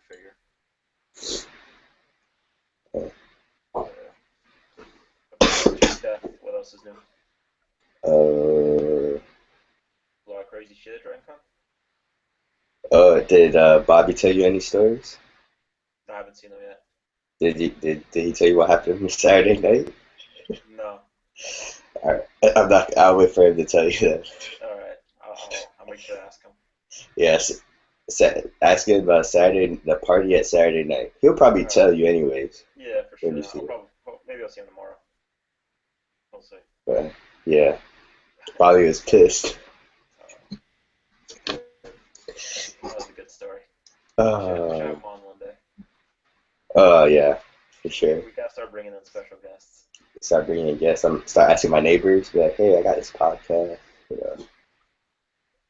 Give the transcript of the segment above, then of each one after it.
figure. What else is new? Uh, A lot of crazy shit at DragonCon? did Bobby tell you any stories? I haven't seen them yet. Did he tell you what happened on Saturday night? No. All right, I'm not. I'll wait for him to tell you that. Alright. I'll make sure to ask him. Yes. Ask him about Saturday, the party at Saturday night. He'll probably Alright. tell you anyways Yeah, for when sure. you see it. Maybe I'll see him tomorrow. We'll see. But yeah, Bobby was pissed. That was a good story. We should Uh, have him on one day. oh yeah, for sure. We gotta start bringing in special guests. Start bringing in guests. Start asking my neighbors, be like, hey, I got this podcast. You know.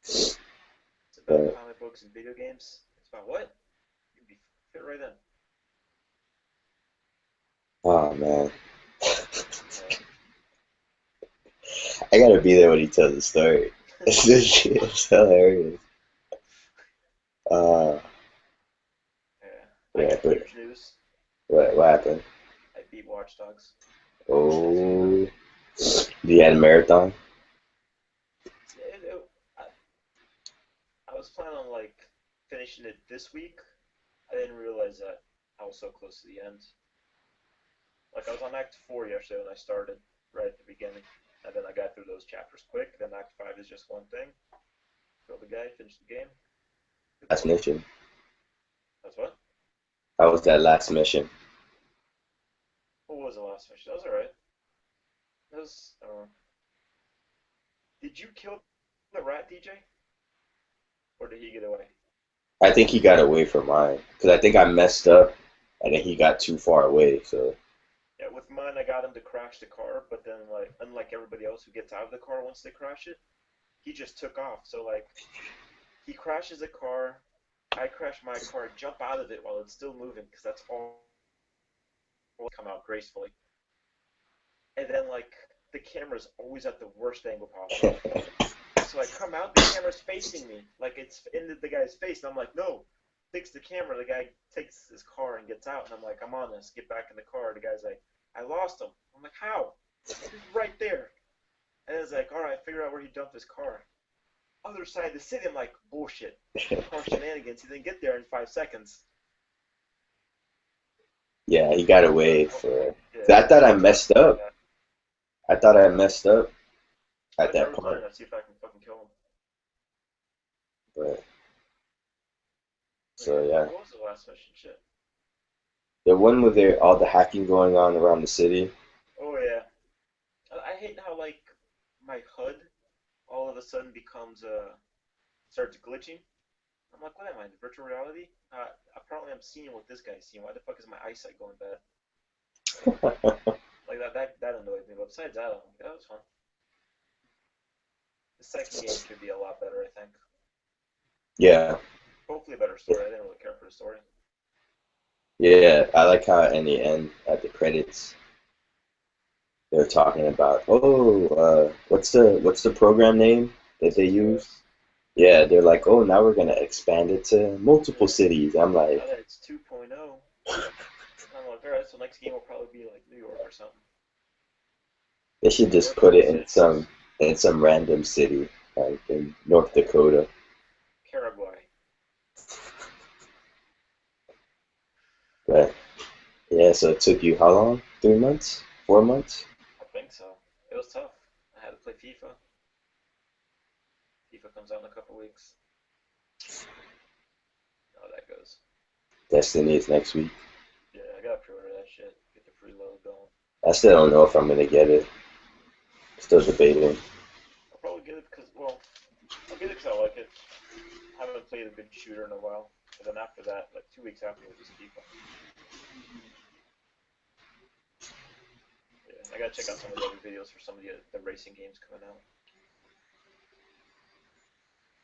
It's about But comic books and video games. It's about what? You'd be fit right in. oh man, Yeah. I gotta be there when he tells the story. It's hilarious. Uh, Yeah. I yeah, got but huge news. what happened? I beat Watch Dogs. Oh, you had a marathon? Yeah, I was planning on like finishing it this week. I didn't realize that I was so close to the end. Like I was on Act 4 yesterday when I started, right at the beginning. And then I got through those chapters quick. Then Act 5 is just one thing. Kill the guy, finish the game. Good Last boy. mission. That's what? How was that last mission? What was the last mission? That was alright. That was, did you kill the rat, DJ? Or did he get away? I think he got away from mine because I think I messed up and then he got too far away. So Yeah, with mine, I got him to crash the car, but then, like, unlike everybody else who gets out of the car once they crash it, he just took off. So, like, he crashes the car, I crash my car, jump out of it while it's still moving, because that's all come out gracefully. And then, like, the camera's always at the worst angle possible. So I come out, the camera's facing me, like it's in the guy's face, and I'm like, no, fix the camera. The guy takes his car and gets out, and I'm like, I'm on this, get back in the car. The guy's like, I lost him. I'm like, how? He's right there. And it's like, all right, figure out where he dumped his car. Other side of the city, I'm like, bullshit. Car shenanigans. He didn't get there in 5 seconds. yeah, he got away Oh, for. yeah, I thought I I'll try to messed do up. that. I thought I messed up at I've that never done it. part, I'll see if I can fucking kill him. but Yeah. so yeah, What was the last mission? Shit. the one with all the hacking going on around the city. Oh, yeah. I hate how, like, my HUD all of a sudden becomes starts glitching. I'm like, what am I, in virtual reality? Apparently I'm seeing what this guy's seeing. Why the fuck is my eyesight going bad? Like that annoyed me. But besides that, I'm like, that was fun. The second game should be a lot better, I think. Yeah, Hopefully a better story. I didn't really care for the story. yeah. I like how in the end at the credits they're talking about, oh, what's the program name that they use? TOS. Yeah, they're like, oh, now we're gonna expand it to multiple Yeah. cities. I'm Now like, that it's 2.0, I'm like, alright, so next game will probably be like New York or something. they should New just York put or it Texas. in some random city, like in North Dakota. Paraguay. But yeah, so it took you how long? 3 months? 4 months? I think so. It was tough. I had to play FIFA. FIFA comes out in a couple weeks. You know how that goes. Destiny is next week. Yeah, I gotta pre-order that shit. Get the free load going. I still don't know if I'm gonna get it. Still debating. I'll probably get it because, well, I'll get it because I like it. I haven't played a good shooter in a while. And then after that, like 2 weeks after, was just FIFA. Yeah, I gotta check out some of the other videos for some of the racing games coming out.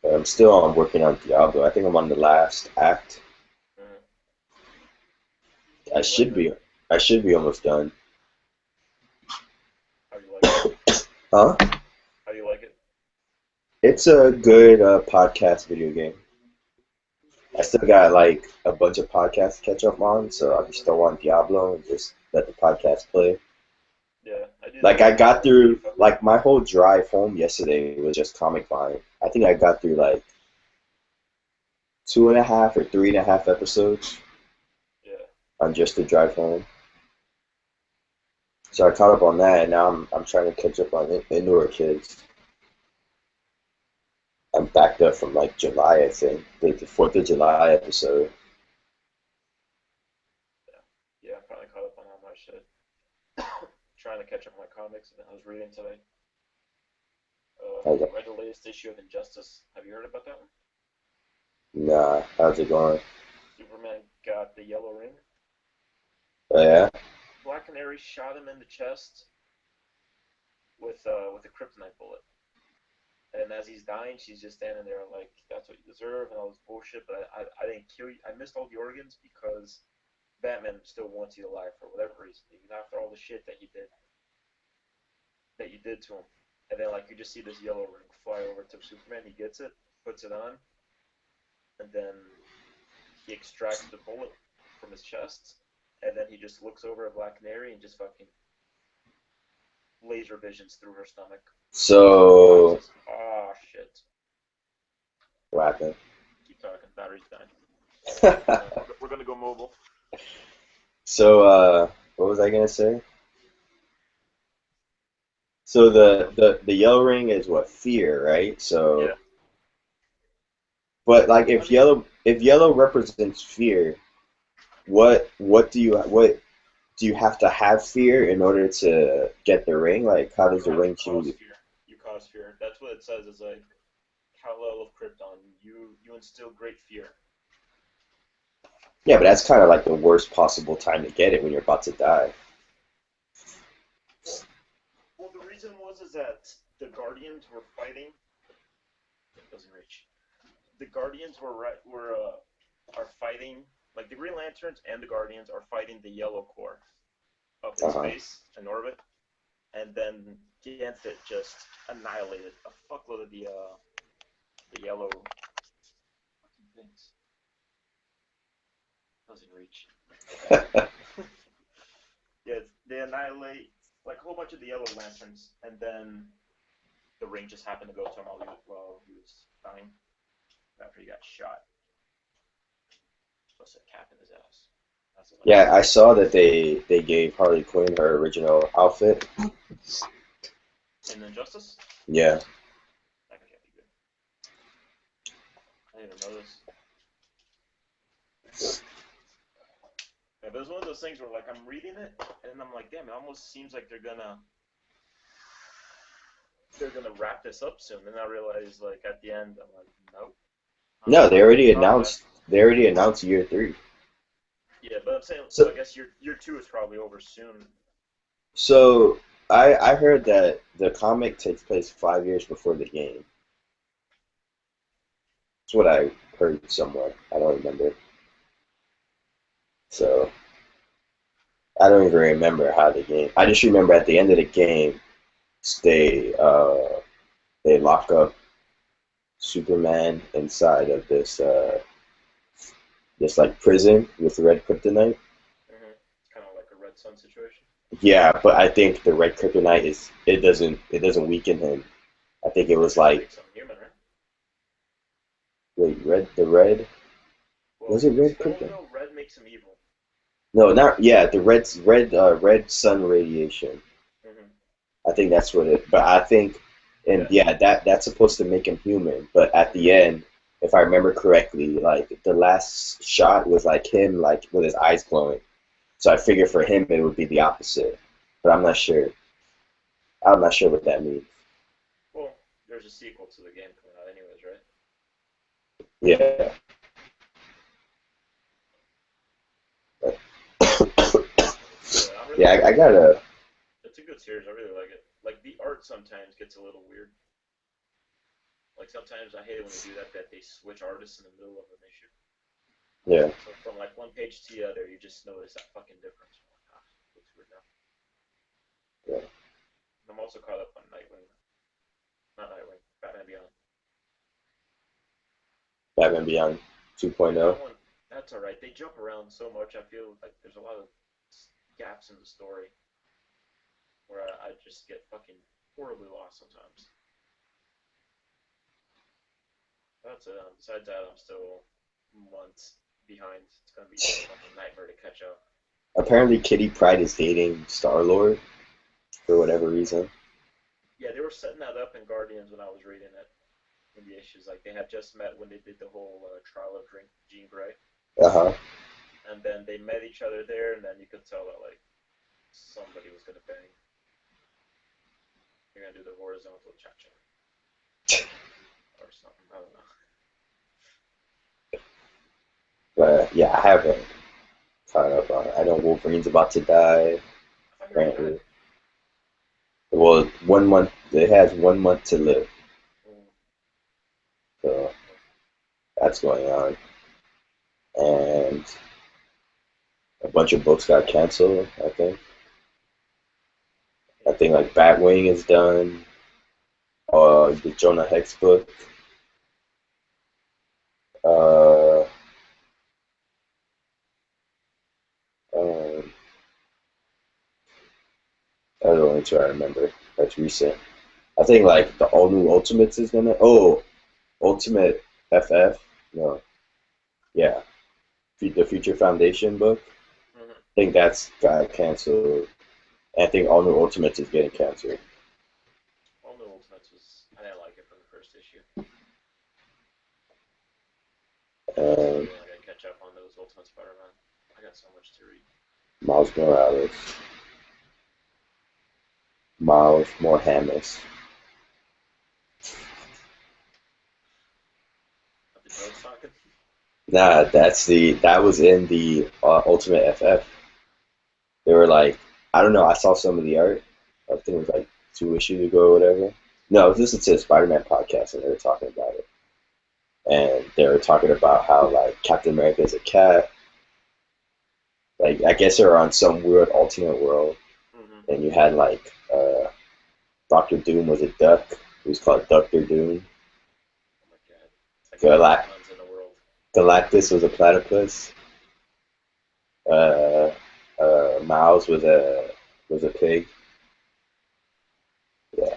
But I'm still on working on Diablo. I think I'm on the last act. Mm. I How do you like should it? be. I should be almost done. How do you like it? Huh? How do you like it? It's a good podcast video game. I still got like a bunch of podcasts to catch up on, so I'm still on Diablo and just let the podcast play. Yeah, I do Like that I with got through FIFA. like my whole drive home yesterday was just comic buying. I think I got through like 2.5 or 3.5 episodes Yeah, on just the drive home. So I caught up on that, and now I'm trying to catch up on Indoor Kids. I'm backed up from like July, I think, the 4th of July episode. yeah, I'm finally caught up on all my shit. Trying to catch up on my comics, and I was reading today. I was like, Read the latest issue of Injustice. Have you heard about that one? nah, how's it going? Superman got the yellow ring. Oh yeah, Black Canary shot him in the chest with a kryptonite bullet. And as he's dying, she's just standing there like, "That's what you deserve," and all this bullshit. But I didn't kill you. I missed all the organs because Batman still wants you alive for whatever reason, even after all the shit that you did to him. And then like you just see this yellow ring fly over to Superman. He gets it, puts it on, and then he extracts the bullet from his chest, and then he just looks over at Black Canary and just fucking laser visions through her stomach. so Says, "Ah, shit." what happened? Keep talking. Battery's dying. So We're gonna go mobile. what was I gonna say? So the yellow ring is what, fear, right? So Yeah. but like I if mean, yellow represents fear, what do you have to have fear in order to get the ring? Like how does you the have to ring cause change? fear. You cause fear. That's what it says. Is like Kal-El of Krypton. You instill great fear. Yeah, but that's kind of like the worst possible time to get it when you're about to die. Well, well, the reason was is that the Guardians were fighting. It doesn't reach. The Guardians are fighting, like the Green Lanterns and the Guardians are fighting the Yellow Core up in Uh-huh. space in orbit, and then Ganthet just annihilated a fuckload of the yellow fucking things. Doesn't reach. Yeah, they annihilate like a whole bunch of the Yellow Lanterns, and then the ring just happened to go to him while he was dying after he got shot. Plus a cap in his ass. That's Yeah, hilarious. I saw that they gave Harley Quinn her original outfit. In Injustice, Yeah. that can't be good. I didn't even notice. Yeah, but it was one of those things where like I'm reading it and I'm like, damn, it almost seems like they're gonna wrap this up soon. And I realize like at the end, I'm like, nope, No, not yet. they already announced year three. Yeah, but I'm saying, so So I guess year two is probably over soon. so I heard that the comic takes place 5 years before the game. That's what I heard somewhere. I don't remember. So I don't even remember how the game. I just remember at the end of the game, they uh they lock up Superman inside of this like prison with red kryptonite. It's kind of like a Red Sun situation. Yeah, but I think the red kryptonite it doesn't weaken him. I think it No, it was just like, makes them human, right? wait, red, Well, was it red well, kryptonite? no, red makes him evil. No, not, yeah, the red sun radiation. Hmm. I think that's what it. But I think, and Yeah. yeah, that's supposed to make him human. But at the Hmm. end, if I remember correctly, like the last shot was like him, like with his eyes glowing. So I figured for him it would be the opposite. But I'm not sure. I'm not sure what that means. Well, there's a sequel to the game coming out, anyways, right? Yeah. Yeah, I'm really Yeah, I liking it. gotta. It's a good series. I really like it. Like the art sometimes gets a little weird. Like sometimes I hate it when they do that. That they switch artists in the middle of an issue. Yeah. So from like one page to the other, you just notice that fucking difference. I'm like, ah, looks weird now. Yeah. I'm also caught up on Nightwing. Not Nightwing. Batman Beyond. Batman Beyond. 2.0. That one, that's alright. They jump around so much. I feel like there's a lot of gaps in the story where I just get fucking horribly lost sometimes. That's besides that, I'm still months behind. It's gonna be a fucking nightmare to catch up. Apparently, Kitty Pryde is dating Star Lord for whatever reason. Yeah, they were setting that up in Guardians when I was reading it in the issues. Like they had just met when they did the whole trial of Drink Jean Grey, Uh huh. and then they met each other there, and then you could tell that like somebody was gonna bang. You're gonna do the horizontal cha-cha or something. I don't know. But yeah, I haven't caught up on it. I know Wolverine's about to die. I thought you already died. Apparently, well, 1 month. It has 1 month to live, Mm. so that's going on. And a bunch of books got canceled. I think. I think like Batwing is done. The Jonah Hex book. Uh, um, that's the only two I remember. That's recent. I think like the all new Ultimates is gonna. Oh, Ultimate FF. No, yeah, the Future Foundation book. Mm-hmm. I think that's got canceled. And I think all new Ultimates is getting canceled. All the Ultimates was I didn't like it from the first issue. I And really gotta catch up on those Ultimate Spider-Man. I got so much to read. Miles Morales, Miles Morhamis. But the drugs talking. Nah, that was in the Ultimate FF. They were like, I don't know. I saw some of the art. I think it was like 2 issues ago or whatever. No, it was just a Spider-Man podcast, and they were talking about it. And they were talking about how like Captain America is a cat. Like I guess they were on some weird alternate world, Mm-hmm. and you had like Doctor Doom was a duck. He was called Doctor Doom. Oh my god. It's like the best Galact- puns in the world. Galactus was a platypus. Uh, Miles was a pig. Yeah,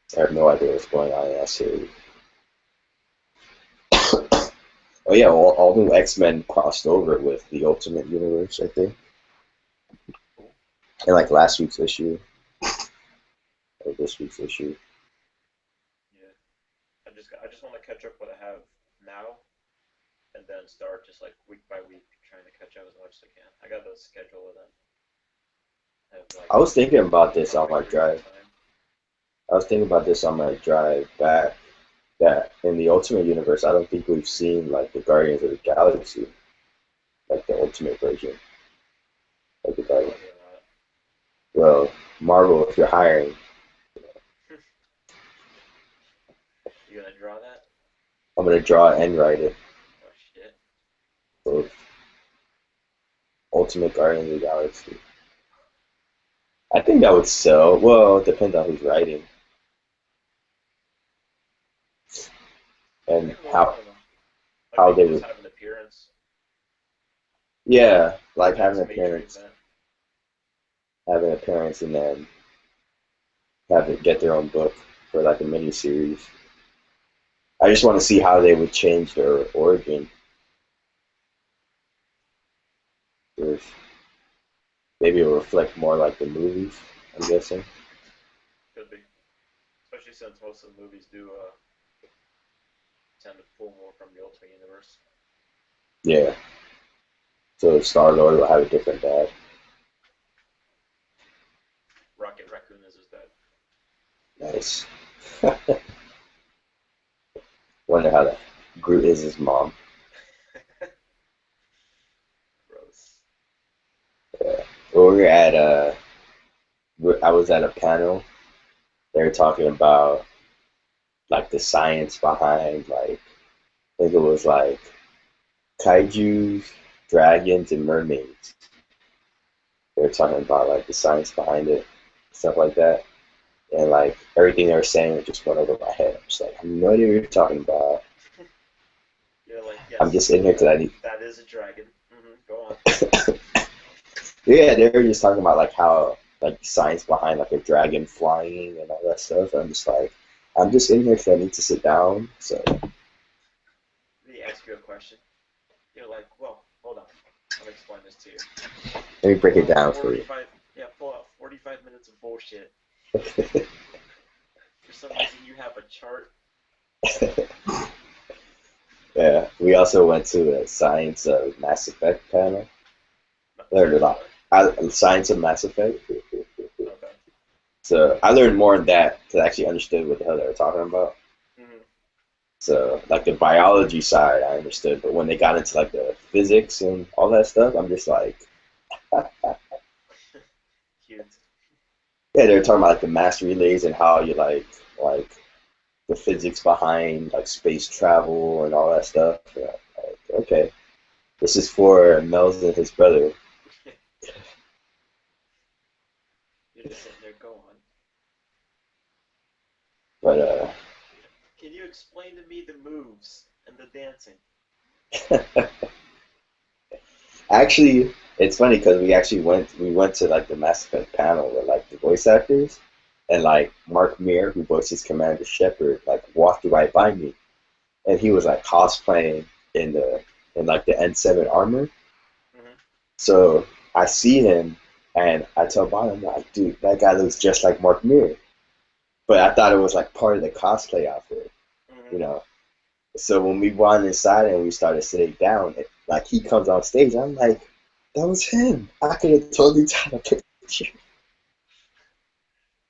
Terrible. I have no idea what's going on in that series. Oh yeah, all new X Men crossed over with the Ultimate Universe, I think, Cool. in like last week's issue or this week's issue. Yeah. I just want to catch up what I have now, and then start just like week by week trying to catch up as much as I can. I got the schedule and then have like I was thinking about this on my perfect reading drive. time. I was thinking about this on my drive back. That in the Ultimate Universe, I don't think we've seen like the Guardians of the Galaxy, like the Ultimate version of the Guardians. Probably not. Well, Marvel, if you're hiring, You gonna draw that? I'm gonna draw and write it. Oh shit. Both Ultimate Guardians of the Galaxy. I think that would sell. Well, it depends on who's writing and Maybe more. I how don't know. Like how maybe they just would. have an appearance. Yeah, like Maybe it's a major event. have an appearance, and then have it get their own book for like a mini series. I just want to see how they would change their origin. If maybe it will reflect more like the movies. I'm guessing. Could be. Especially since most of the movies do tend to pull more from the Ultimate Universe. Yeah. So Star Lord will have a different dad. Rocket Raccoon is his dad. Nice. Wonder how that Groot is his mom. Gross. Yeah. Well, we were at I was at a panel. They were talking about like the science behind like I think it was like kaiju's, dragons, and mermaids. They were talking about like the science behind it, stuff like that, and like everything they were saying just went over my head. I'm just like, I have no idea what you're talking about. Yeah, You're like, I'm yes, just in here because I need. that is a dragon. Go on. Yeah, they were just talking about like how like science behind like a dragon flying and all that stuff. I'm just like, I'm just in here because I need to sit down. So They ask you a question. You're like, well, hold on. I'll explain this to you. let me break Pull it out down for you. 45, yeah, pull out 45 minutes of bullshit. For some reason, you have a chart. Yeah, we also went to a science of Mass Effect panel. Learned a lot. Science of Mass Effect. Okay. So I learned more in that because I actually understood what the hell they were talking about. So like the biology side, I understood, but when they got into like the physics and all that stuff, I'm just like, Cute. yeah, they were talking about like the mass relays and how you like the physics behind like space travel and all that stuff. Yeah, like, okay, this is for Mel's and his brother. You're just sitting there, go on. But Can you explain to me the moves and the dancing? actually, it's funny because we went to like the Mass Effect panel with like the voice actors, and like Mark Meer, who voices Commander Shepard, like walked right by me, and he was like cosplaying in like the N7 armor. hmm So I see him, and I tell Bob, I'm like, dude, that guy looks just like Mark Meer. But I thought it was like part of the cosplay outfit, hmm you know. So when we went inside and we started sitting down, like he comes on stage, I'm like, that was him. I could have totally taken a picture.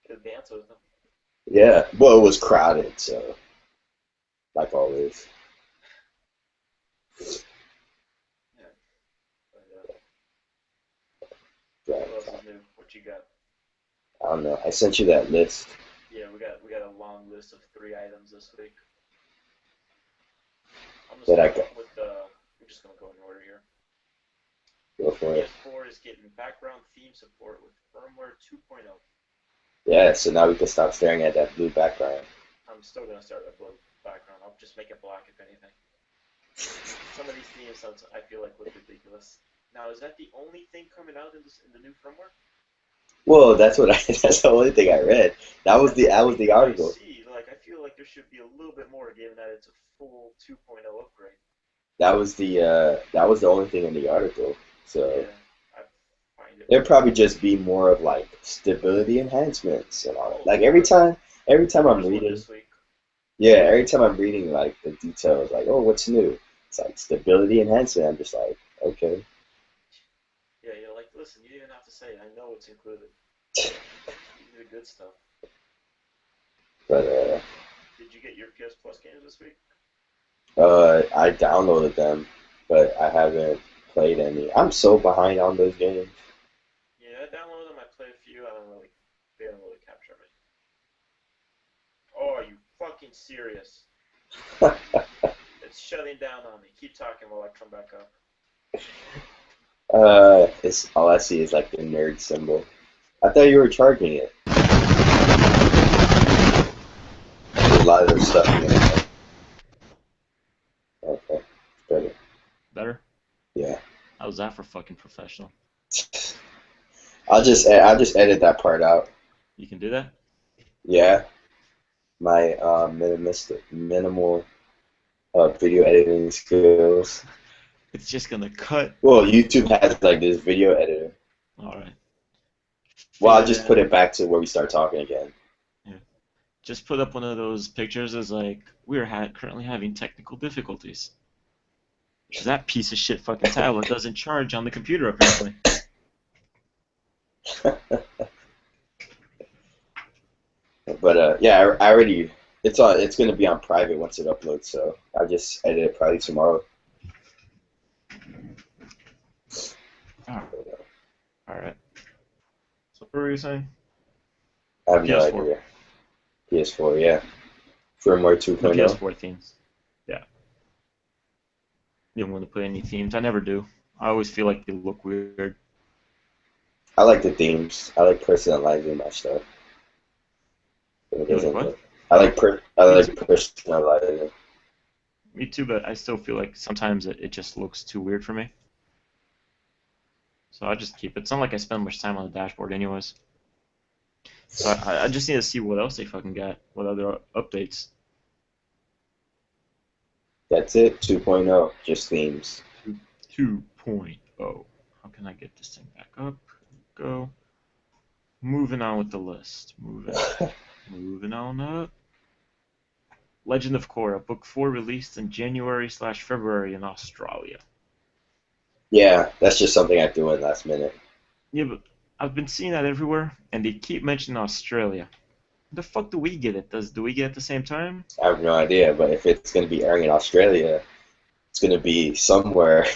Could dance with them. Yeah, well, it was crowded, so like always. Yeah. But, Yeah, what else is new? What you got? I don't know. I sent you that list. Yeah, we got a long list of 3 items this week. I'm just That I gonna got. with the. We're just gonna go in order here. Go for it. PS4 is getting background theme support with firmware 2.0. Yeah, so now we can stop staring at that blue background. I'm still gonna start with blue background. I'll just make it black if anything. Some of these themes I feel like look ridiculous. Now, is that the only thing coming out in the new firmware? Well, that's what I. That's the only thing I read. That's the That only was the thing I article. see. Like, I feel like there should be a little bit more, given that it's a full 2.0 upgrade. That was the only thing in the article. So Yeah, I find it it'd probably weird. just be more of like stability enhancements and all that. Oh, Like there every time there I'm was one reading, this week. yeah, every time I'm reading like the details, like, oh, what's new? It's like stability enhancement. I'm just like, okay, Yeah, you're like, listen, you didn't have to say it. I know it's included. Give me the good stuff. but Did you get your PS Plus games this week? I downloaded them, but I haven't played any. I'm so behind on those games. Yeah, I downloaded them. I played a few. They don't really capture me. Oh, are you fucking serious? It's shutting down on me. Keep talking while I come back up. It's all I see is like the nerd symbol. I thought you were charging it. There's a lot of their stuff in it. Okay, better. Better? Yeah. How's that for fucking professional? I'll just edit that part out. You can do that? Yeah, my minimal video editing skills. It's just gonna cut. Well, YouTube has like this video editor. Alright. Well, I'll Figure just that put out. it back to where we start talking again. Yeah. Just put up one of those pictures as like, we're currently having technical difficulties. Because that piece of shit fucking tablet doesn't charge on the computer apparently. But yeah, I already it's on. It's gonna be on private once it uploads. So I'll just edit it probably tomorrow. Oh, alright. So what were you saying? I have no PS4. idea. PS4, yeah. Firmware The 2.0. PS4 themes. Yeah. You don't want to put any themes. I never do. I always feel like they look weird. I like the themes. I like personalizing my stuff. It You like doesn't what? look. I like Themes? personalizing. Me too, but I still feel like sometimes it just looks too weird for me. So I just keep it. It's not like I spend much time on the dashboard anyways. So I just need to see what else they fucking got. What other updates. That's it. 2.0, just themes. 2.0. How can I get this thing back up? Go. Moving on with the list. Moving on up. Legend of Korra, Book 4 released in January/February in Australia. Yeah, that's just something I threw in last minute. Yeah, but I've been seeing that everywhere, and they keep mentioning Australia. The fuck do we get it? Do we get it at the same time? I have no idea, but if it's going to be airing in Australia, it's going to be somewhere.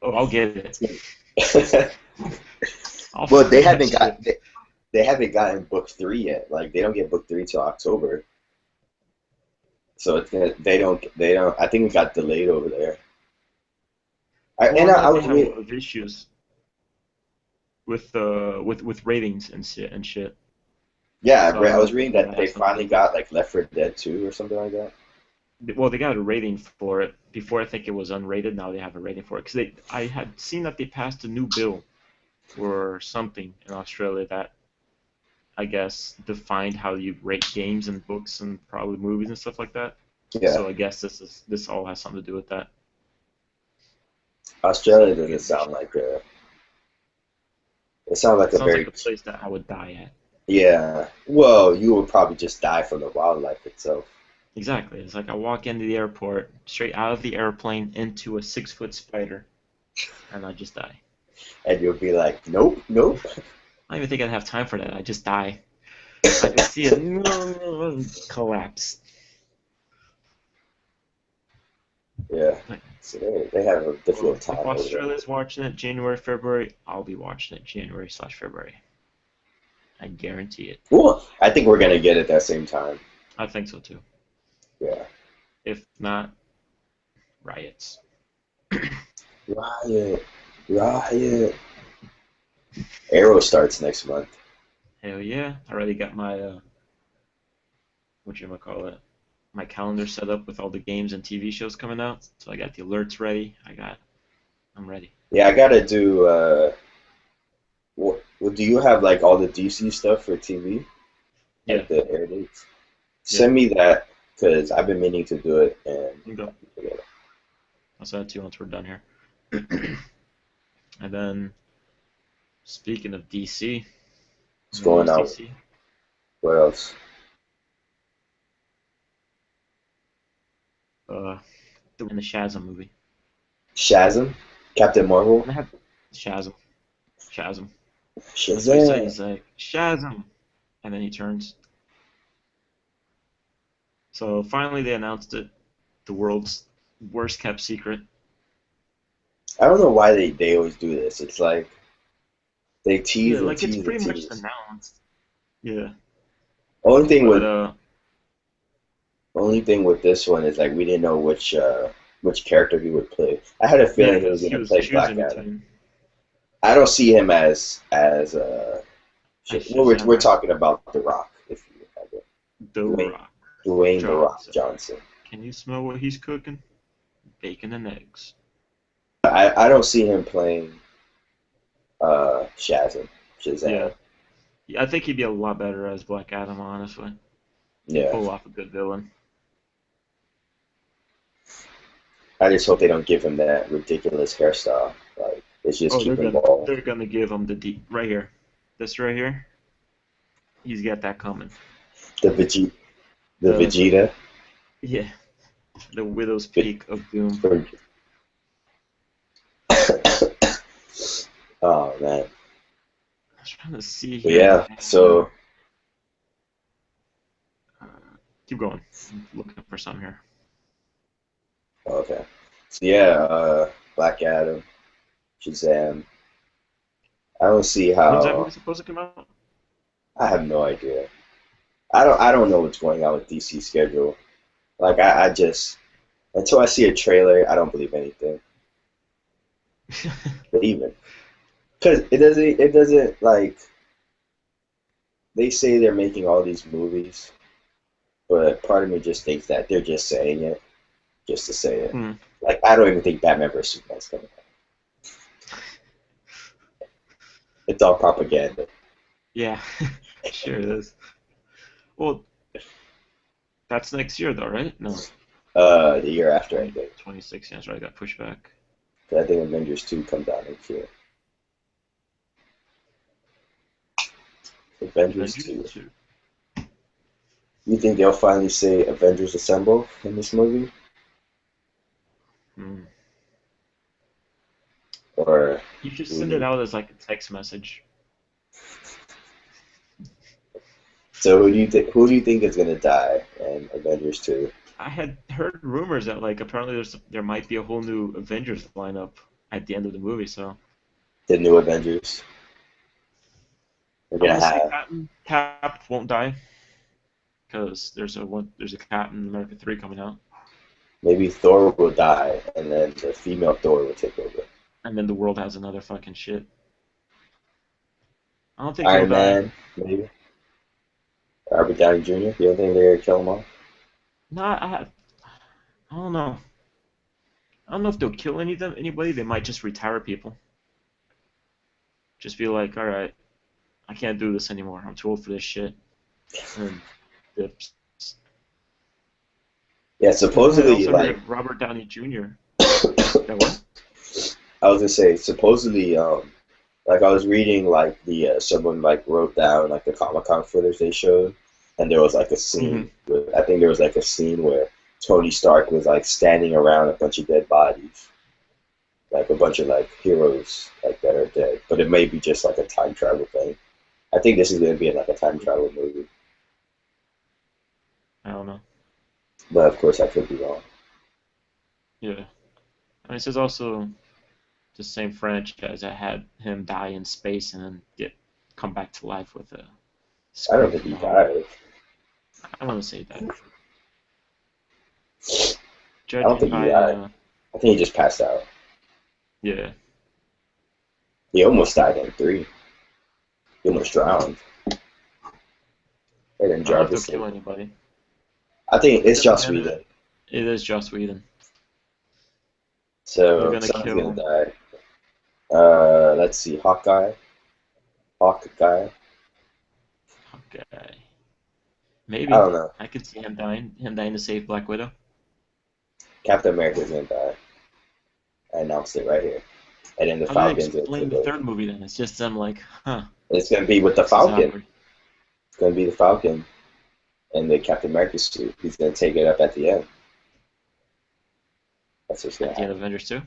Oh, I'll get it. Well, they haven't gotten book 3 yet. Like, they don't get book 3 till October. So they don't. I think it got delayed over there. I was reading. Have issues with ratings and shit. Yeah, So I was reading that they has finally something got like Left 4 Dead 2 or something like that. Well, they got a rating for it. Before, I think it was unrated. Now they have a rating for it. Because I had seen that they passed a new bill or something in Australia that I guess defined how you rate games and books and probably movies and stuff like that. Yeah. So I guess this all has something to do with that. Australia doesn't sound like a. It sounds like Sounds a very. like a place that I would die at. Yeah. Well, you would probably just die from the wildlife itself. Exactly. It's like I walk into the airport, straight out of the airplane into a 6-foot spider, and I just die. And you'll be like, nope, nope. I don't even think I'd have time for that. I just die. I can see it collapse. Yeah. So they have a difficult time. If Australia's watching it January, February, I'll be watching it January/February. I guarantee it. Well, I think we're gonna get it that same time. I think so too. Yeah. If not, riots. Riot. Arrow starts next month. Hell yeah! I already got my my calendar set up with all the games and TV shows coming out. So I got the alerts ready. I'm ready. Yeah, I gotta do. Well, do you have like all the DC stuff for TV? Yeah. Like the air dates. Send me that because I've been meaning to do it and. Okay. I'll send it to you once we're done here. And then, speaking of DC, What's going on? DC? What else? In the Shazam movie. Shazam? Captain Marvel? Shazam. Shazam. He's like, Shazam! And then he turns. So finally they announced it. The world's worst kept secret. I don't know why they always do this. It's like they tease and tease it's pretty and much tease. announced. Yeah. Only thing with this one is like we didn't know which character he would play. I had a feeling he was gonna play Black Adam. I don't see him as we're talking about The Rock, if you have it. Dwayne The Rock Johnson. Can you smell what he's cooking? Bacon and eggs. I don't see him playing Shazam. Yeah, I think he'd be a lot better as Black Adam, honestly. Yeah. Pull off a good villain. I just hope they don't give him that ridiculous hairstyle. Like it's just keep him bald. They're gonna give him the deep right here. This right here. He's got that coming. The Vegeta. Yeah. The Widow's Peak of Doom. Oh man. I was trying to see here. Yeah. So. Keep going. I'm looking for some here. Okay. So yeah, Black Adam, Shazam. I don't see how. When's that movie supposed to come out? I have no idea. I don't know what's going on with DC's schedule. Like I just until I see a trailer, I don't believe anything. Even because it doesn't like they say they're making all these movies, but part of me just thinks that they're just saying it. just to say it. Hmm. Like, I don't even think Batman vs Superman's coming out. It's all propaganda. Yeah, sure it is. Well, that's next year though, right? No, The year after, I think. 2026. Yeah, that's right. I got pushed back. I think Avengers 2 comes out next year. Avengers 2. 2. You think they'll finally say Avengers Assemble in this movie? Hmm. Or You should we send it need... out as like a text message. So who do you think is gonna die in Avengers 2? I had heard rumors that like apparently there might be a whole new Avengers lineup at the end of the movie. So The new Avengers. We're I'm gonna gonna say have Captain Cap won't die because there's a Captain America 3 coming out, maybe Thor will die, and then the female Thor will take over. and then the world has another fucking shit. I don't think he'll Iron die. Man, maybe. Robert Downey Jr. You don't think they're gonna kill him off? No, I don't know. I don't know if they'll kill anybody. They might just retire people. Just be like, all right, I can't do this anymore. I'm too old for this shit. And dips. Yeah, I supposedly, also like, heard Robert Downey Jr. That what? I was gonna say, supposedly, like I was reading, like someone like wrote down like the Comic-Con footage they showed, and there was like a scene. I think there was like a scene where Tony Stark was like standing around a bunch of dead bodies, like a bunch of like heroes like that are dead. But it may be just like a time travel thing. I think this is gonna be like a time travel movie, I don't know. but of course I could be wrong. Yeah. I mean, this is also the same franchise that had him die in space and then come back to life with a I don't script think from he the Hulk. died. I want to say that. I don't Judging think he by, died. I think he just passed out. yeah. He almost died in 3. He almost drowned. They didn't I don't know drown if they'll kill anybody. I think it's Then Joss again, Whedon. it is Joss Whedon. They're So gonna someone's kill gonna die. Let's see, Hawkeye. Hawkeye. I Maybe. don't know. I could see him dying. Him dying to save Black Widow. Captain America's gonna die. I announced it right here. And then the How do they Falcon's gonna explain take the over. third movie then? It's just them like, huh, It's gonna be with the this is Falcon. awkward. It's gonna be the Falcon and the Captain America suit. He's gonna take it up at the end. That's what's gonna At the end happen. of Avengers 2?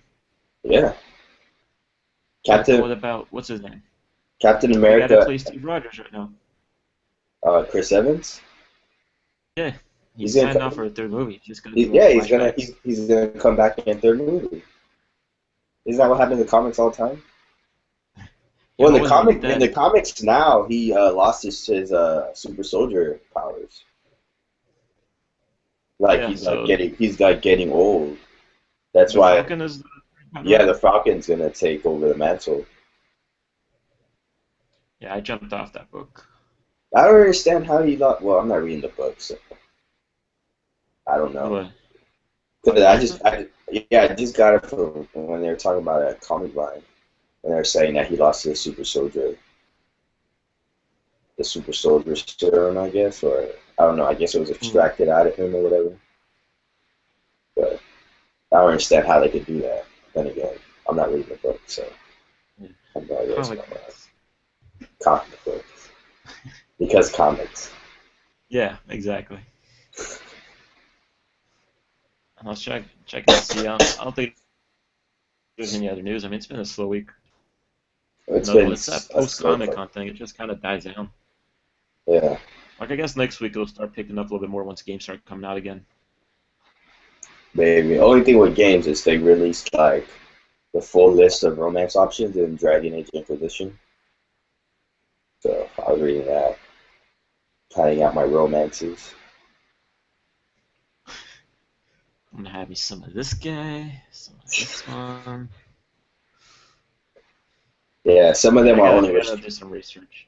Yeah. What about, what's his name? Captain The guy that America. plays Steve Rogers right now. Chris Evans. Yeah. He's He's gonna signed co- off for a third movie. He's just gonna He, do yeah, like he's gonna flashbacks. he's gonna come back in third movie. Isn't that what happens in the comics all the time? Yeah, Well, what was it with in the that? comics now, he lost his super soldier powers. Like Yeah, he's so like getting old. That's the why, Falcon is the yeah, now? the Falcon's gonna take over the mantle. Yeah, I jumped off that book. I don't understand how he lost. Well, I'm not reading the book, so I don't know. What? But You missed it? I just got it from when they were talking about a comic line, and they were saying that he lost his the super soldier serum, I guess, or I don't know. I guess it was extracted out of him or whatever. But I don't understand how they could do that. Then again, I'm not reading the book, so Yeah. I have no idea what's Comic going on. books. Comic books. Because comics. Yeah, exactly. I was checking to see. I don't think there's any other news. I mean, it's been a slow week. It's Another been one. It's that a slow post-Comic fight. Con thing. It just kind of dies down. Yeah. Like, I guess next week it'll start picking up a little bit more once games start coming out again. Maybe. Only thing with games is they released like the full list of romance options in Dragon Age Inquisition. So I was reading that, planning out my romances. I'm gonna have me some of this guy, some of this one. Yeah, some of them are only I gotta do some research.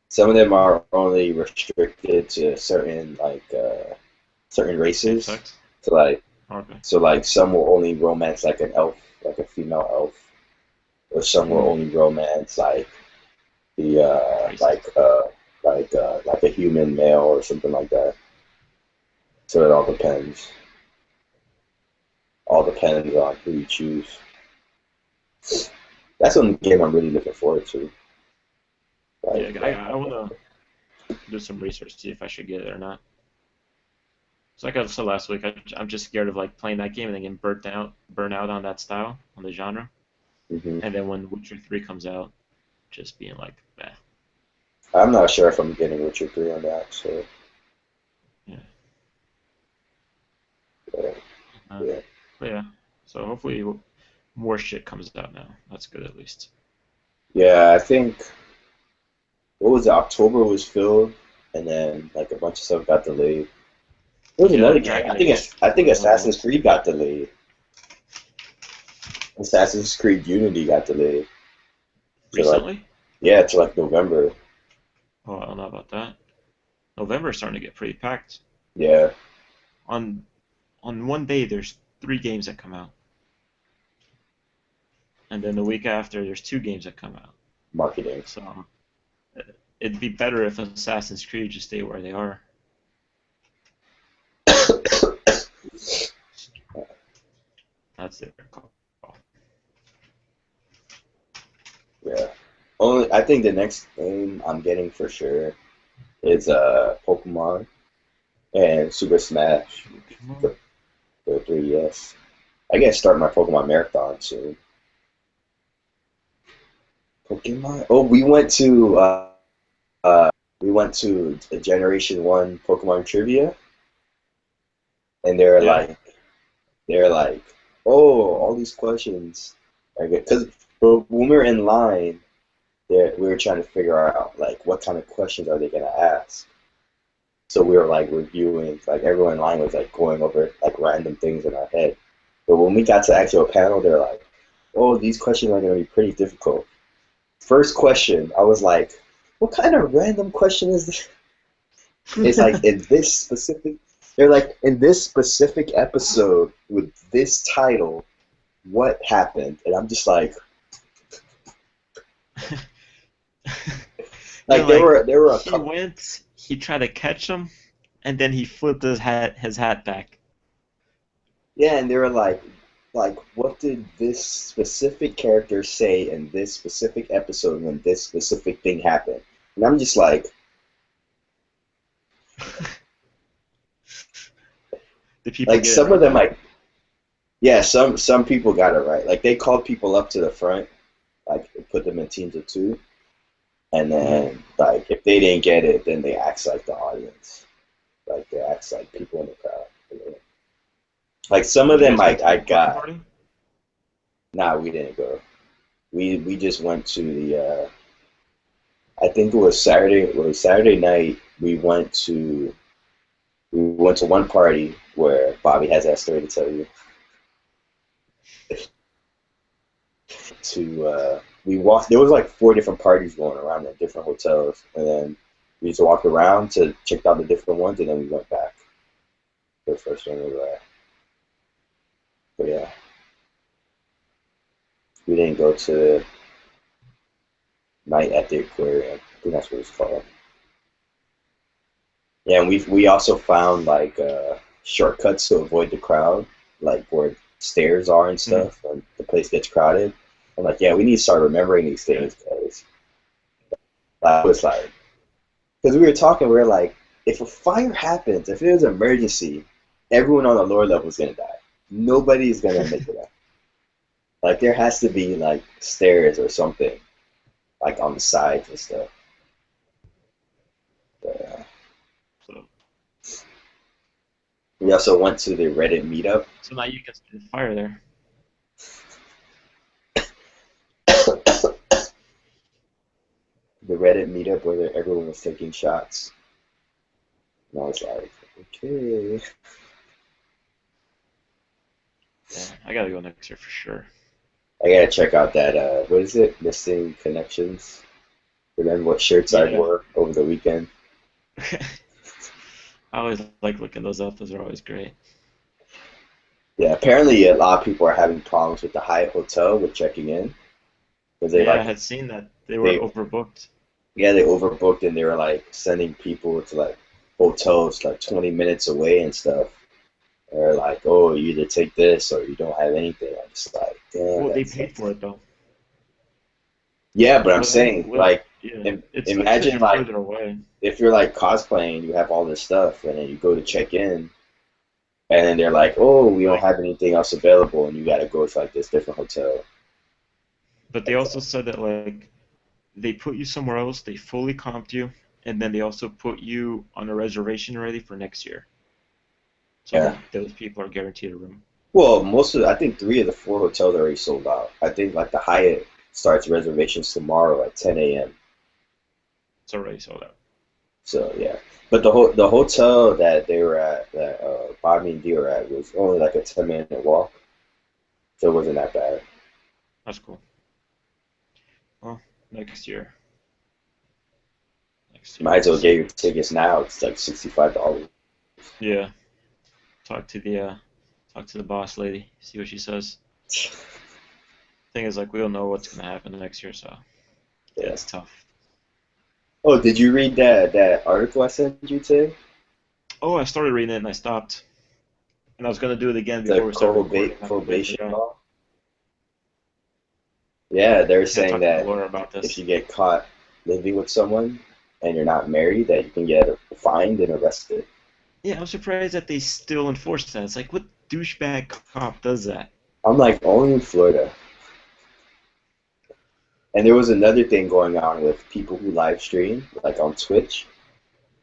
some of them are only restricted to certain certain Game races. sucks. So like Okay. So like some will only romance like an elf, like a female elf, or some will only romance like the Racist. like a human male or something like that. So it all depends. All depends on who you choose. That's one game I'm really looking forward to. Yeah, Like, I wanna do some research, see if I should get it or not. So like I said last week, I'm just scared of like playing that game and then getting burnt out on that style, on the genre. hmm And then when Witcher 3 comes out, just being like, eh. I'm not sure if I'm getting Witcher 3 on that. So Yeah. yeah, Uh, yeah. but yeah. So hopefully more shit comes out now. That's good at least. Yeah, I think what was it? October was filled, and then like a bunch of stuff got delayed. There was Yeah, another that game. Dragon Age I was think another one. Assassin's Creed got delayed. Assassin's Creed Unity got delayed to like Recently? yeah to like November. Oh, I don't know about that. November's starting to get pretty packed. Yeah, On on one day, there's 3 games that come out, and then the week after, there's 2 games that come out. marketing. So it'd be better if Assassin's Creed just stay where they are. That's their call. Yeah. Only I think the next game I'm getting for sure is Pokemon and Super Smash for 3DS. I gotta start my Pokemon marathon soon. Pokemon. Oh, we went to a Generation One Pokemon trivia, and Yeah. they're like, oh, all these questions are good because when we were in line, we were trying to figure out like what kind of questions are they gonna ask. So we were like reviewing, like everyone in line was like going over like random things in our head. But when we got to the actual panel, they're like, "Oh, these questions are going to be pretty difficult." First question, I was like, "What kind of random question is this?" It's like in this specific. They're like in this specific episode with this title, what happened? And I'm just like, You're like like, there were a he couple. went, he tried to catch him, and then he flipped his hat back. Yeah, and they were like, what did this specific character say in this specific episode when this specific thing happened? And I'm just The people like get it some of right them, though. like, yeah, some people got it right. Like they called people up to the front, like put them in teams of two, and Hmm. then like if they didn't get it, then they act like the audience, like they act like people in the crowd. You know? Like some of Did you them, guys go to I the watching got. party? Nah, we didn't go. We just went to the. I think it was Saturday. It was Saturday night. We went to one party where Bobby has that story to tell you. We walked. There was like 4 different parties going around at different hotels, and then we just walked around to check out the different ones, and then we went back to the first one we were at. But yeah, we didn't go to night at the aquarium. I think that's what it's called. Yeah, and we also found like shortcuts to avoid the crowd, like where stairs are and Hmm. stuff, and the place gets crowded. I'm like, yeah, we need to start remembering these Yeah. things, guys. I was like, because we were talking, we were like, if a fire happens, if there's an emergency, everyone on the lower level is gonna die. Nobody's gonna make it up. Like there has to be like stairs or something, like on the sides and stuff. But, So we also went to the Reddit meetup. so now you can see the fire there. The Reddit meetup where everyone was taking shots. And I was like, okay. Yeah, I gotta go next year for sure. I gotta check out that, what is it? Missing Connections. Remember what shirts I Yeah. wore over the weekend? I always like looking those up. Those are always great. Yeah, apparently a lot of people are having problems with the Hyatt Hotel with checking in because Yeah, I had seen that they were they overbooked. yeah, they overbooked and they were like sending people to like hotels like 20 minutes away and stuff. Or like, oh, you either take this or you don't have anything. I'm just like, damn, Well, they that's paid for it though. yeah. But I'm But I think, saying well, like, yeah, it's like because imagine you're like further away. if you're like cosplaying, you have all this stuff, and then you go to check in, and then they're like, oh, we don't Like, have anything else available, and you got to go to like this different hotel. but they also said that like they put you somewhere else, they fully comped you, and then they also put you on a reservation already for next year. So Yeah. those people are guaranteed a room. Well, I think 3 of the 4 hotels are already sold out. I think like the Hyatt starts reservations tomorrow at 10 a.m. It's already sold out. So yeah, but the hotel that they were at, that Bobby and Dee were at, was only like a 10-minute walk, so it wasn't that bad. That's cool. Well, next year. Next year, Might as we'll well get your see. tickets now. It's like $65. Yeah. Talk to the boss lady. See what she says. Thing is, like, we don't know what's gonna happen next year, so yeah, Yeah. it's tough. Oh, did you read that article I sent you today? Oh, I started reading it and I stopped, and I was gonna do it again The before we started recording. I completely probation forgot. law. Yeah, they're Yeah, saying talk to that Laura about if this. you get caught living with someone and you're not married, that you can get fined and arrested. Yeah, I'm surprised that they still enforce that. It's like, what douchebag cop does that? I'm like, only in Florida. And there was another thing going on with people who live stream, like on Twitch.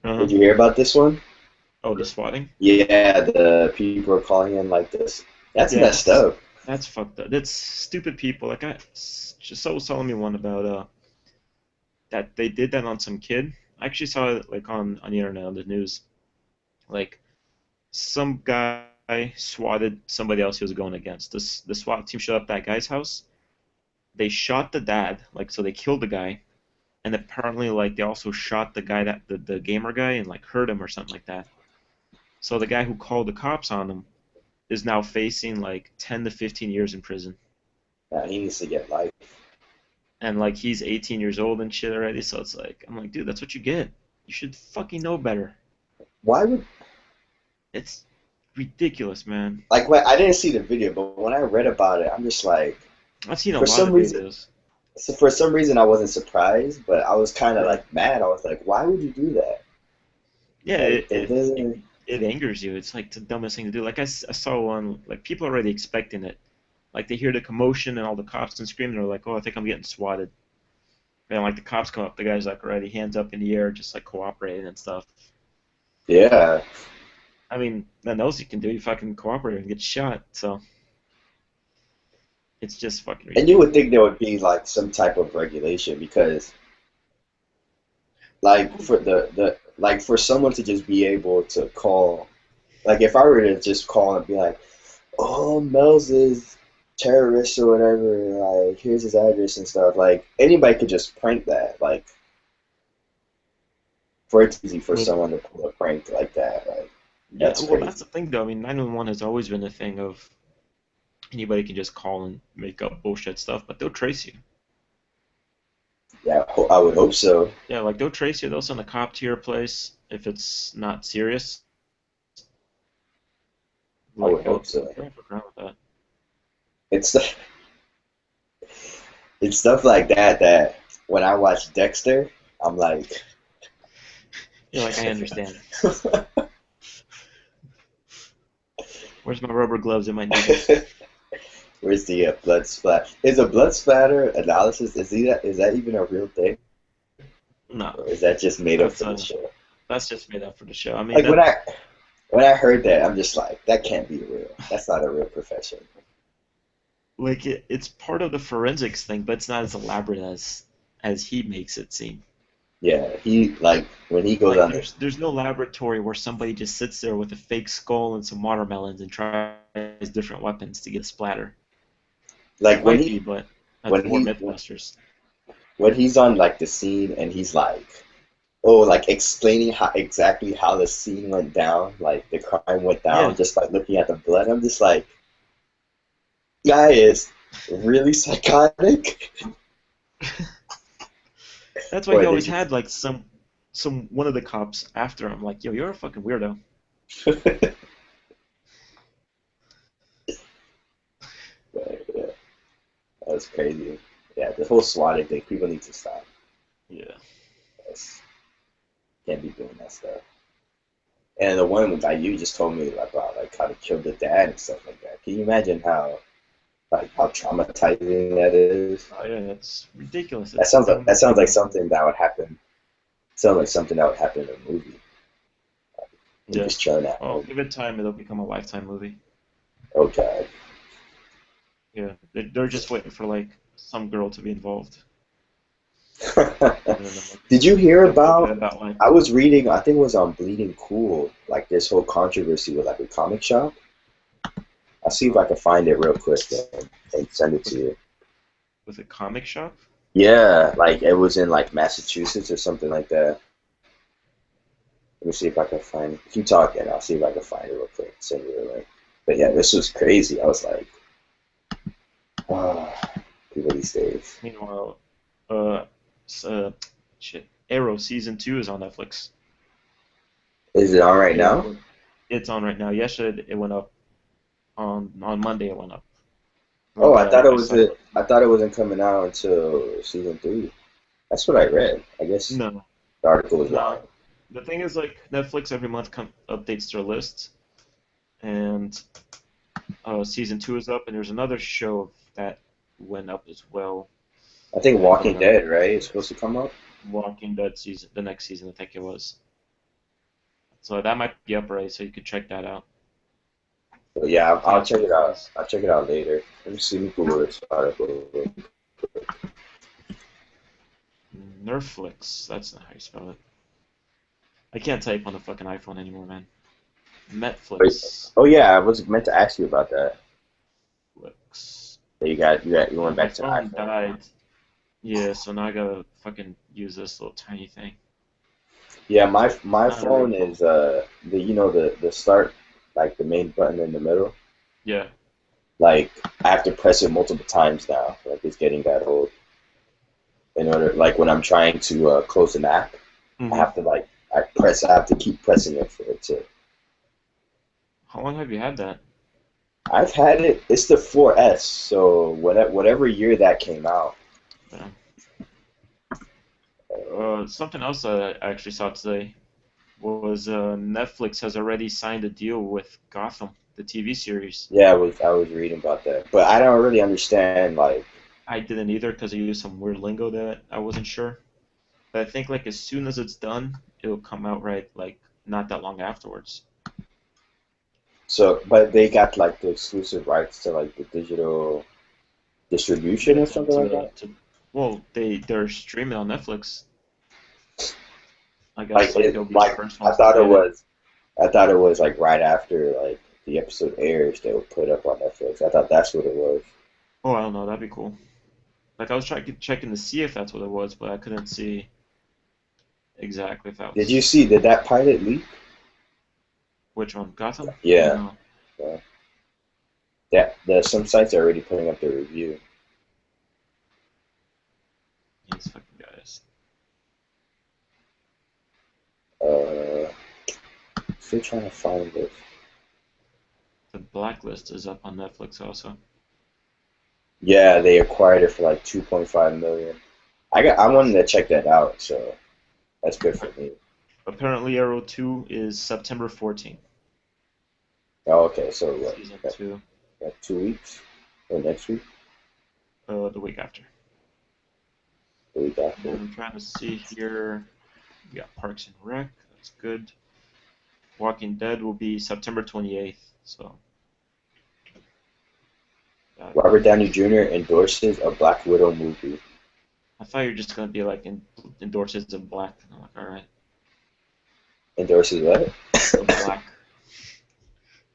Uh-huh. Did you hear about this one? Oh, the swatting? Yeah, the people are calling in like this. That's Yeah, messed up. that's fucked up. That's stupid people. Like, just so was telling me one about that they did that on some kid. I actually saw it like on the internet on the news. Like, some guy swatted somebody else he was going against. The SWAT team showed up at that guy's house. They shot the dad, like so they killed the guy, and apparently like they also shot the guy that the gamer guy and like hurt him or something like that. So the guy who called the cops on him is now facing like 10 to 15 years in prison. Nah, he needs to get life. And like he's 18 years old and shit already, so it's like I'm like, dude, that's what you get. You should fucking know better. Why would It's ridiculous, man. like when I didn't see the video, but when I read about it, I'm just like, I've seen a for lot some of reason, videos. so for some reason I wasn't surprised, but I was kind of Yeah, like mad. I was like, why would you do that? yeah, Like it it doesn't. it angers you. It's like the dumbest thing to do. Like I saw one, like people are already expecting it. Like they hear the commotion and all the cops and screaming, they're like, "Oh, I think I'm getting swatted." And like the cops come up, the guy's like already hands up in the air, just like cooperating and stuff. Yeah, I mean, nothing else you can do. You fucking cooperate and get shot. So it's just fucking and you would ridiculous. think there would be like some type of regulation because like for the like for someone to just be able to call, like if I were to just call and be like, oh, Mel's is terrorist or whatever, like here's his address and stuff, like anybody could just prank that, like for it's easy for I mean, someone to pull a prank like that, like yeah. that's Well, crazy. that's the thing, though. I mean, 911 has always been a thing of anybody can just call and make up bullshit stuff, but they'll trace you. Yeah, I would hope so. Yeah, like they'll trace you. They'll send a cop to your place if it's not serious. I Like would they'll hope so. they'll fuck around with that. It's it's stuff like that that when I watch Dexter, I'm like, You're like, I understand. Where's my rubber gloves? I might need them. where's the blood splat? Is a blood splatter analysis? Is that even a real thing, No, or is that just made up that's for the show? that's just made up for the show. I mean Like that when I heard that, I'm just like, that can't be real. That's not a real profession. like it's part of the forensics thing, but it's not as elaborate as he makes it seem. Yeah, he like when he goes Like on the there's no laboratory where somebody just sits there with a fake skull and some watermelons and tries different weapons to get a splatter. like It might be, but that's when more he MythBusters. when he's on like the scene and he's like, oh, like explaining exactly how the scene went down, like the crime went down, Yeah, just by looking at the blood. I'm just like, Guy is really psychotic. That's why he Boy, did always you? had like some one of the cops after him. Like, yo, you're a fucking weirdo. But, yeah, that was crazy. Yeah, the whole swatting thing. People need to stop. Yeah. Yes, can't be doing that stuff. And the one guy you just told me about, like how to kill the dad and stuff like that. Can you imagine how traumatizing that is? Oh yeah, that's ridiculous. That It's sounds like dumb that as sounds like hell. something that would happen. Sounds like something that would happen in a movie. I'm Yeah. just chilling at Well, home. give it time, it'll become a Lifetime movie. Oh god. Yeah. They're just waiting for like some girl to be involved, and then Did you hear they'll make it about? about like. I was reading. I think it was on Bleeding Cool. Like this whole controversy with like a comic shop. I'll see if I can find it real quick and send it to with you. with a comic shop. Yeah, like it was in like Massachusetts or something like that. Let me see if I can find it. Keep talking. I'll see if I can find it real quick. Send you a link. But yeah, this was crazy. I was like, oh, people these days. Meanwhile, uh, shit, Arrow season 2 is on Netflix. Is it on right It, now? it's on right now. Yesterday it went up. On Monday it went up. Oh, But I saw it. I thought it wasn't coming out until season 3. That's what I read. I guess No, the article was wrong. no. The thing is, like Netflix every month updates their list, and season 2 is up, and there's another show that went up as well. I think I Walking forgot. Dead, right? It's supposed to come up. Walking Dead season, the next season, I think it was. So that might be up already, so you could check that out. So yeah, I'll Fast check and it out. Furious. I'll check it out later. Let me see Google this article. Nerflix. That's not how you spell it. I can't type on the fucking iPhone anymore, man. Wait. Netflix. Oh yeah, I was meant to ask you about that. Flix. You Yeah, went my back to the phone iPhone. died. Yeah, so now I gotta fucking use this little tiny thing. Yeah, my Not a real phone phone. is the start, like the main button in the middle. Yeah. Like I have to press it multiple times now. Like it's getting that old. In order, like when I'm trying to close an app, I Hmm. have to I have to keep pressing it for it to. How long have you had that? I've had it. It's the 4S, so whatever year that came out. Yeah. Something else I actually saw today was Netflix has already signed a deal with Gotham, the TV series. Yeah, I was reading about that, but I don't really understand. Like, I didn't either because I used some weird lingo that I wasn't sure. But I think like as soon as it's done, it'll come out right like not that long afterwards. so, but they got like the exclusive rights to like the digital distribution Yeah, or something like that. well, they're streaming on Netflix. I guess like they'll be the Like first ones to get it. I thought it was like right after like the episode airs, they would put up on Netflix. I thought that's what it was. Oh, I don't know, that'd be cool. Like I was checking to see if that's what it was, but I couldn't see exactly if that Did you was see? Did that pilot leak? which one. Gotham? Yeah. No, Yeah. That some sites are already putting up their review. these fucking guys. Uh, Still trying to find this. The Blacklist is up on Netflix also. Yeah, they acquired it for like 2.5 million. I wanted to check that out, so that's good for me. Apparently, Arrow 2 is September 14th, Oh, okay, so what? season Got, 2, got 2 weeks or next week, the week after. the week And after. I'm trying to see here. We got Parks and Rec. That's good. Walking Dead will be September 28th. So Robert Downey Jr. endorses a Black Widow movie. I thought you were just gonna be like endorses of black. I'm like, all right, Endorses what? a black.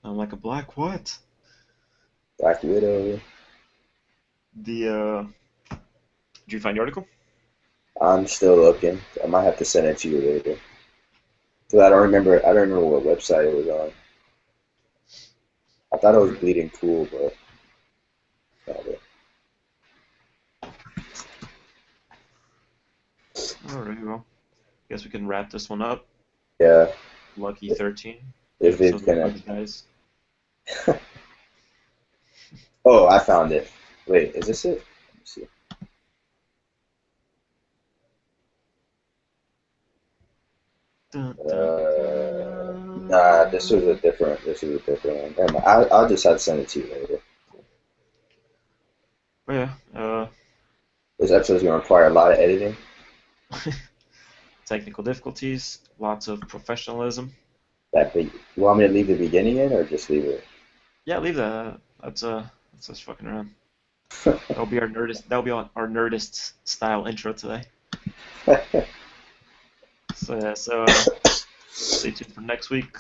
I'm like a black what? Black Widow. The did you find the article? I'm still looking. I might have to send it to you later. Cause I don't remember. I don't remember what website it was on. I thought it was Bleeding Cool, but Alright, well, guess we can wrap this one up. Yeah. Lucky 13. If it's Episode gonna. 1, guys. Oh, I found it. Wait, is this it? Let me see. Dun, dun, dun. Nah, this was a different. This is a different one. Never mind. I'll just have to send it to you later. But yeah, This episode's gonna require a lot of editing. technical difficulties, lots of professionalism. You want me to leave the beginning in or just leave it? Yeah, leave that. That's us fucking around. That'll be our nerdist style intro today. So yeah, stay tuned for next week,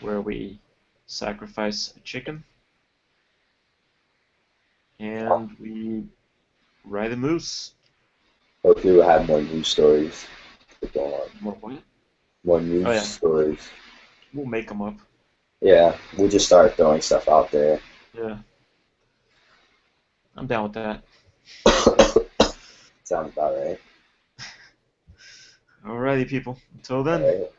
where we sacrifice a chicken and we ride a moose. Hopefully we'll have more news stories to go on. More what? More news Oh, yeah. stories. We'll make them up. Yeah, we'll just start throwing stuff out there. Yeah. I'm down with that. Sounds about right. Alrighty, people. Until then. All right.